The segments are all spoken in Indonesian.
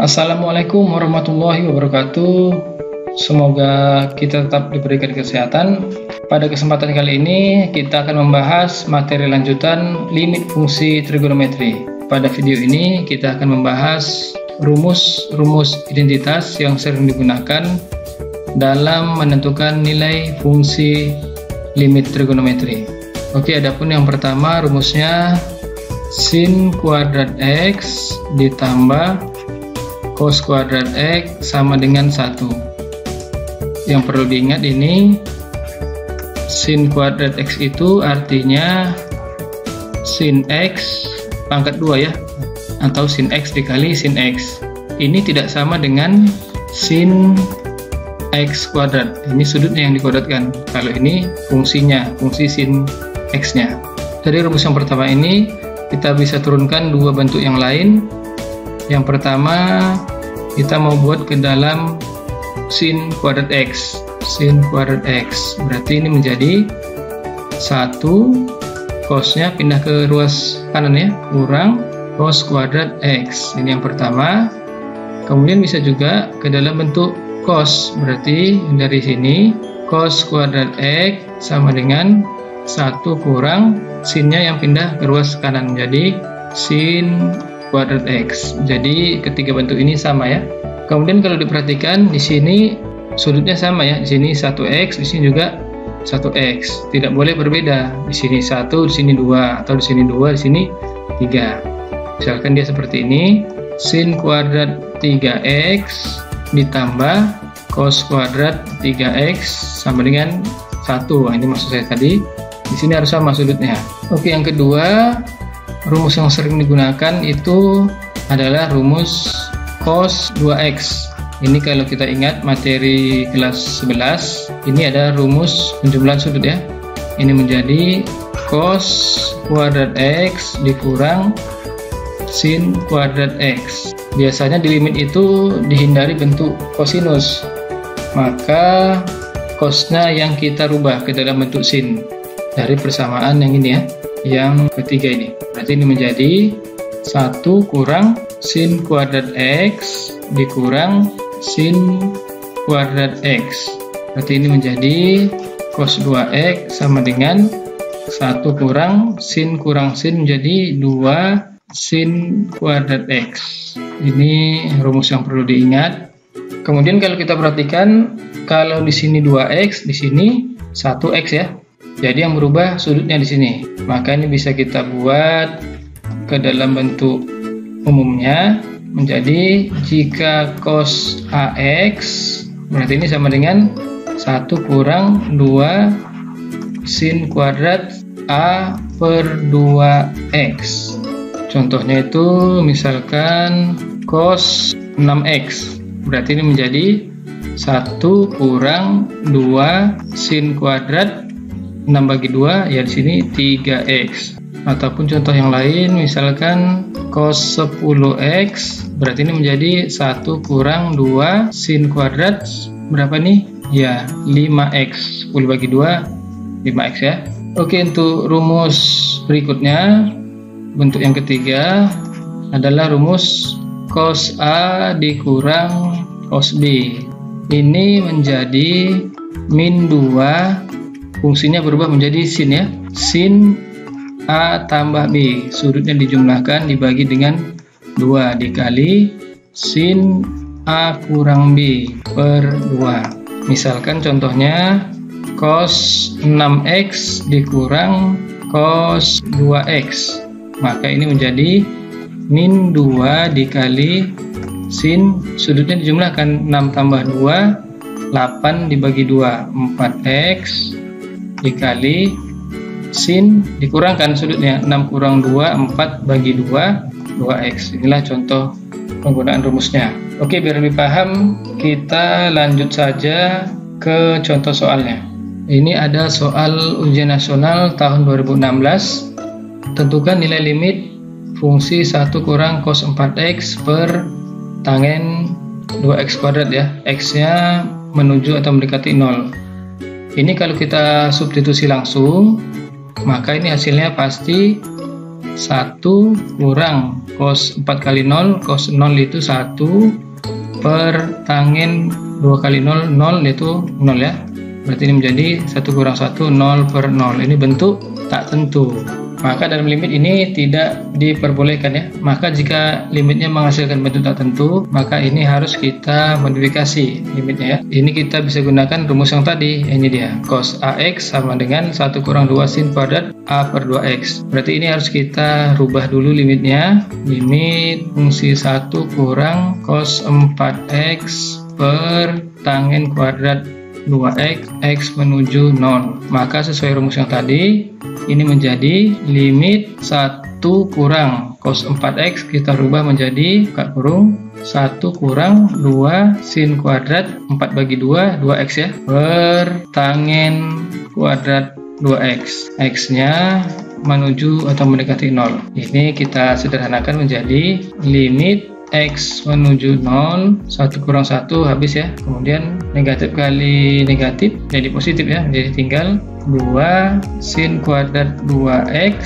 Assalamualaikum warahmatullahi wabarakatuh. Semoga kita tetap diberikan kesehatan. Pada kesempatan kali ini kita akan membahas materi lanjutan limit fungsi trigonometri. Pada video ini kita akan membahas rumus-rumus identitas yang sering digunakan dalam menentukan nilai fungsi limit trigonometri. Oke, adapun yang pertama rumusnya sin kuadrat X ditambah cos kuadrat X sama dengan 1. Yang perlu diingat ini sin kuadrat X itu artinya sin X pangkat 2 ya, atau sin X dikali sin X. Ini tidak sama dengan sin X kuadrat. Ini sudutnya yang dikuadratkan. Kalau ini fungsinya, fungsi sin X nya. Dari rumus yang pertama ini kita bisa turunkan dua bentuk yang lain. Yang pertama kita mau buat ke dalam sin kuadrat X. Sin kuadrat X berarti ini menjadi 1 cosnya pindah ke ruas kanan ya, kurang cos kuadrat X. Ini yang pertama. Kemudian bisa juga ke dalam bentuk cos, berarti dari sini cos kuadrat X sama dengan 1 kurang sinnya yang pindah ke ruas kanan, jadi sin kuadrat X. Jadi ketiga bentuk ini sama ya. Kemudian kalau diperhatikan di sini sudutnya sama ya. Di sini 1x, di sini juga 1x. Tidak boleh berbeda. Di sini 1, di sini 2, atau di sini 2, di sini 3. Misalkan dia seperti ini, sin kuadrat 3x ditambah cos kuadrat 3x sama dengan 1. Nah, ini maksud saya tadi. Di sini harus sama sudutnya. Oke, yang kedua, rumus yang sering digunakan itu adalah rumus cos 2x. Ini kalau kita ingat materi kelas 11, ini ada rumus penjumlahan sudut ya. Ini menjadi cos kuadrat x dikurang sin kuadrat x. Biasanya di limit itu dihindari bentuk kosinus, maka cosnya yang kita rubah ke dalam bentuk sin dari persamaan yang ini ya, yang ketiga ini. Berarti ini menjadi 1 kurang sin kuadrat X dikurang sin kuadrat X. Berarti ini menjadi cos 2X sama dengan 1 kurang sin menjadi 2 sin kuadrat X. Ini rumus yang perlu diingat. Kemudian kalau kita perhatikan, kalau di sini 2X, di sini 1X ya. Jadi yang berubah sudutnya di sini. Maka ini bisa kita buat ke dalam bentuk umumnya menjadi jika cos AX berarti ini sama dengan 1 kurang 2 sin kuadrat A per 2X. Contohnya itu misalkan cos 6X berarti ini menjadi 1 kurang 2 sin kuadrat 6 bagi 2 ya, di sini 3x. Ataupun contoh yang lain misalkan cos 10x berarti ini menjadi 1 kurang 2 sin kuadrat berapa nih ya, 5x. 10 bagi 2 5x ya. Oke, untuk rumus berikutnya, bentuk yang ketiga adalah rumus cos A dikurang cos B. Ini menjadi min 2, fungsinya berubah menjadi sin ya. Sin A tambah B, sudutnya dijumlahkan dibagi dengan 2 dikali sin A kurang B per 2. Misalkan contohnya cos 6x dikurang cos 2x. Maka ini menjadi min 2 dikali sin, sudutnya dijumlahkan 6 tambah 2, 8 dibagi 2, 4x dikali sin dikurangkan sudutnya 6 kurang 2, 4 bagi 2, 2x. Inilah contoh penggunaan rumusnya. Oke, biar lebih paham kita lanjut saja ke contoh soalnya. Ini ada soal ujian nasional tahun 2016. Tentukan nilai limit fungsi 1 kurang cos 4x per tangen 2x kuadrat ya. X nya menuju atau mendekati 0. Ini kalau kita substitusi langsung, maka ini hasilnya pasti 1 kurang cos 4 kali 0, cos 0 itu 1 per tangin 2 kali 0, 0 yaitu 0 ya. Berarti ini menjadi 1 kurang 1, 0 per 0. Ini bentuk tak tentu. Maka dalam limit ini tidak diperbolehkan ya. Maka jika limitnya menghasilkan bentuk tak tentu, maka ini harus kita modifikasi limitnya ya. Ini kita bisa gunakan rumus yang tadi. Ini dia, cos AX sama dengan 1 kurang 2 sin kuadrat A per 2X. Berarti ini harus kita rubah dulu limitnya. Limit fungsi 1 kurang cos 4X per tangin kuadrat 2x, x menuju 0. Maka sesuai rumus yang tadi, ini menjadi limit 1 kurang cos 4x, kita rubah menjadi buka kurung 1 kurang 2 sin kuadrat 4 bagi 2, 2x ya, per tangin kuadrat 2x. X-nya menuju atau mendekati 0. Ini kita sederhanakan menjadi limit X menuju 0, 1 kurang 1 habis ya, kemudian negatif kali negatif jadi positif ya, jadi tinggal 2 sin kuadrat 2x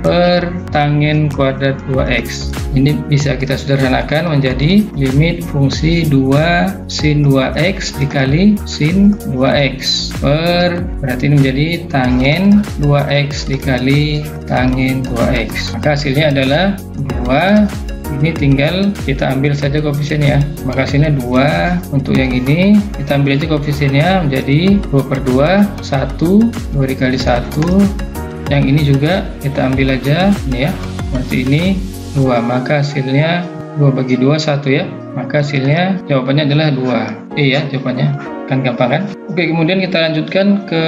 per tangin kuadrat 2x. Ini bisa kita sederhanakan menjadi limit fungsi 2 sin 2x dikali sin 2x per, berarti ini menjadi tangin 2x dikali tangin 2x. Maka hasilnya adalah 2. Ini tinggal kita ambil saja koefisiennya, maka hasilnya 2. Untuk yang ini kita ambil aja koefisiennya menjadi 2 per 2, 1, 2 dikali 1. Yang ini juga kita ambil aja ini ya, berarti ini 2, maka hasilnya 2 bagi 2, 1 ya. Maka hasilnya jawabannya adalah 2. Ya jawabannya, kan gampang kan? Oke, kemudian kita lanjutkan ke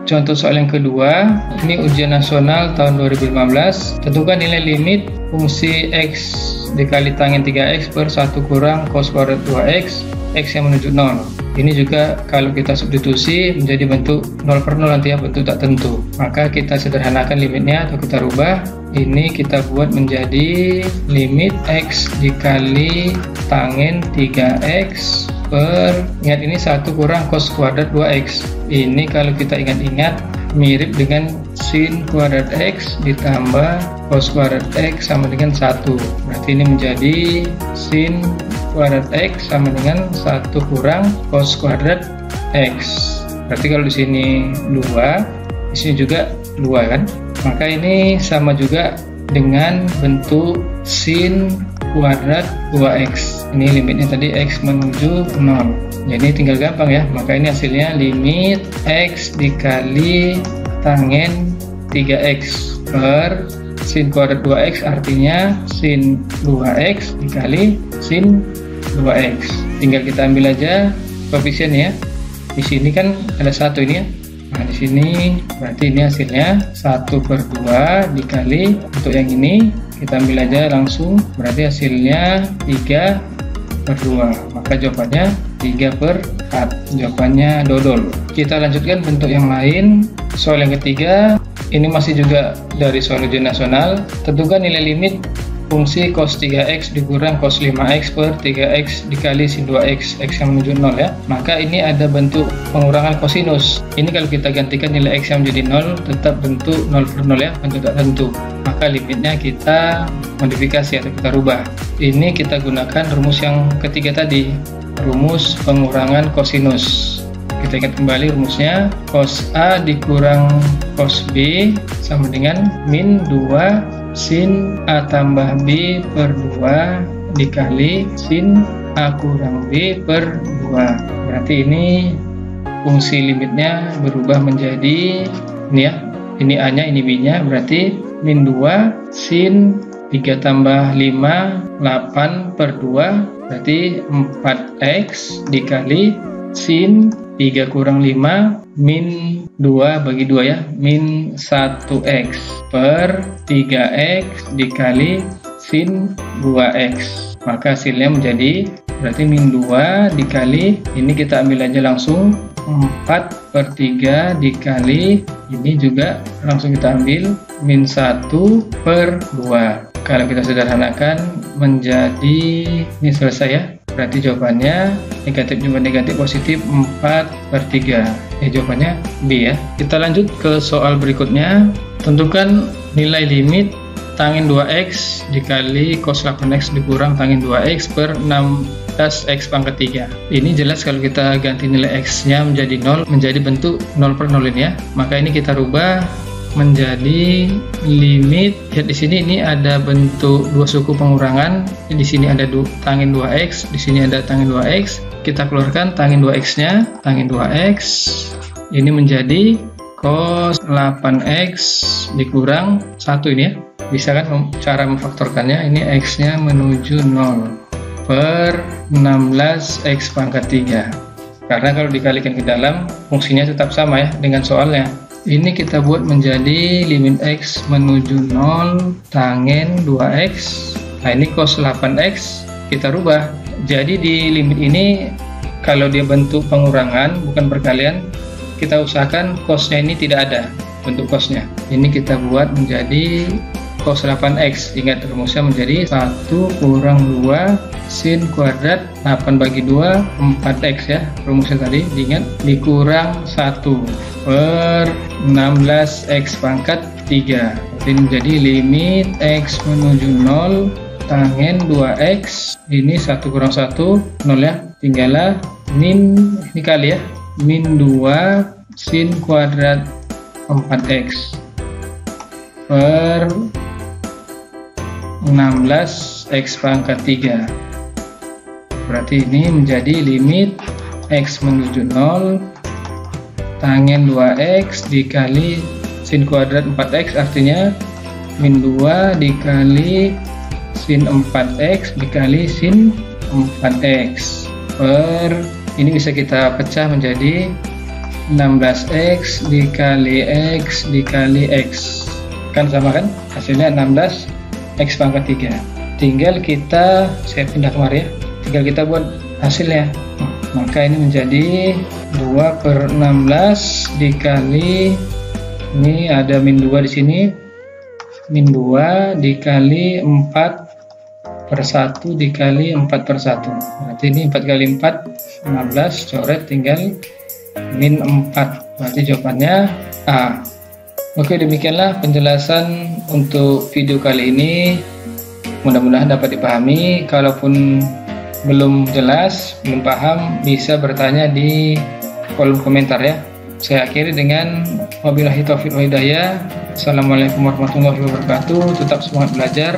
contoh soal yang kedua. Ini ujian nasional tahun 2015. Tentukan nilai limit fungsi x dikali tangin 3x per 1 kurang cos kuadrat 2x, x yang menuju 0. Ini juga kalau kita substitusi menjadi bentuk 0 per 0 nanti ya, bentuk tak tentu. Maka kita sederhanakan limitnya atau kita rubah. Ini kita buat menjadi limit x dikali tangin 3x per, ingat ini 1 kurang cos kuadrat 2x. Ini kalau kita ingat-ingat mirip dengan sin kuadrat x ditambah cos kuadrat x sama dengan 1. Berarti ini menjadi sin kuadrat x sama dengan 1 kurang cos kuadrat x. Berarti kalau di sini 2, di sini juga 2 kan? Maka ini sama juga dengan bentuk sin kuadrat 2x. Ini limitnya tadi x menuju 0. Jadi tinggal gampang ya. Maka ini hasilnya limit x dikali tangin 3x per sin kuadrat 2x, artinya sin 2x dikali sin 2x. Tinggal kita ambil aja koefisien ya. Di sini kan ada 1 ini ya. Nah di sini berarti ini hasilnya 1 per 2 dikali, untuk yang ini kita ambil aja langsung, berarti hasilnya 3 per 2. Maka jawabannya 3 per 4. Jawabannya dodol. Kita lanjutkan bentuk yang lain. Soal yang ketiga, ini masih juga dari soal ujian nasional. Tentukan nilai limit fungsi cos 3x dikurang cos 5x per 3x dikali sin 2x, x yang menuju 0 ya. Maka ini ada bentuk pengurangan kosinus. Ini kalau kita gantikan nilai x yang menjadi 0, tetap bentuk 0 per 0 ya, bentuk tak tentu. Maka limitnya kita modifikasi atau kita rubah. Ini kita gunakan rumus yang ketiga tadi, rumus pengurangan kosinus. Kita ingat kembali rumusnya, cos A dikurang cos B sama dengan min 2 sin A tambah B per 2 dikali sin A kurang B per 2. Berarti ini fungsi limitnya berubah menjadi ini ya, ini A nya, ini B nya, berarti min 2 sin 3 tambah 5 8 per 2, berarti 4x dikali sin 3 kurang 5 min 2 bagi 2 ya, min 1x per 3x dikali sin 2x. Maka hasilnya menjadi berarti min 2 dikali, ini kita ambil aja langsung 4 per 3 dikali, ini juga langsung kita ambil min 1 per 2. Kalau kita sederhanakan menjadi, ini selesai ya. Berarti jawabannya negatif jumlah negatif positif 4 per 3. Jawabannya B ya. Kita lanjut ke soal berikutnya. Tentukan nilai limit tangin 2x dikali cos 8x dikurang tangin 2x per 16x pangkat 3. Ini jelas kalau kita ganti nilai x-nya menjadi 0, menjadi bentuk 0 per 0 ini ya. Maka ini kita rubah menjadi limit. Lihat di sini ini ada bentuk dua suku pengurangan. Di sini ada tangin 2x, di sini ada tangin 2x. Kita keluarkan tangin 2x-nya, tangin 2x ini menjadi cos 8x dikurang 1 ini ya. Bisa kan cara memfaktorkannya, ini x-nya menuju 0 per 16x pangkat 3. Karena kalau dikalikan ke dalam, fungsinya tetap sama ya dengan soalnya. Ini kita buat menjadi limit x menuju 0 tangin 2x. Nah ini cos 8x kita rubah. Jadi di limit ini kalau dia bentuk pengurangan bukan perkalian, kita usahakan cosnya ini tidak ada bentuk cosnya. Ini kita buat menjadi cos 8x. Ingat rumusnya menjadi 1 kurang 2 sin kuadrat 8 bagi 2 4x ya. Rumusnya tadi diingat, dikurang 1 per 16x pangkat 3. Jadi menjadi limit x menuju 0 tangin 2x. Ini 1 kurang 1 0 ya. Tinggallah min, ini kali ya, min 2 sin kuadrat 4x per 16x pangkat 3. Berarti ini menjadi limit x menuju 0 tangin 2x dikali sin kuadrat 4x, artinya min 2 dikali sin 4x dikali sin 4x per, ini bisa kita pecah menjadi 16x dikali x dikali x, kan sama kan hasilnya 16x pangkat 3. Tinggal kita, saya pindah kemari ya, tinggal kita buat hasilnya. Maka ini menjadi 2 per 16 dikali, ini ada min 2 di sini, min 2 dikali 4 per 1 dikali 4 per 1. Berarti ini 4 kali 4 15, coret tinggal min 4. Berarti jawabannya A. Oke, demikianlah penjelasan untuk video kali ini. Mudah-mudahan dapat dipahami. Kalaupun belum jelas, belum paham, bisa bertanya di kolom komentar ya. Saya akhiri dengan wabillahi taufiq wal hidayah. Assalamualaikum warahmatullahi wabarakatuh. Tetap semangat belajar.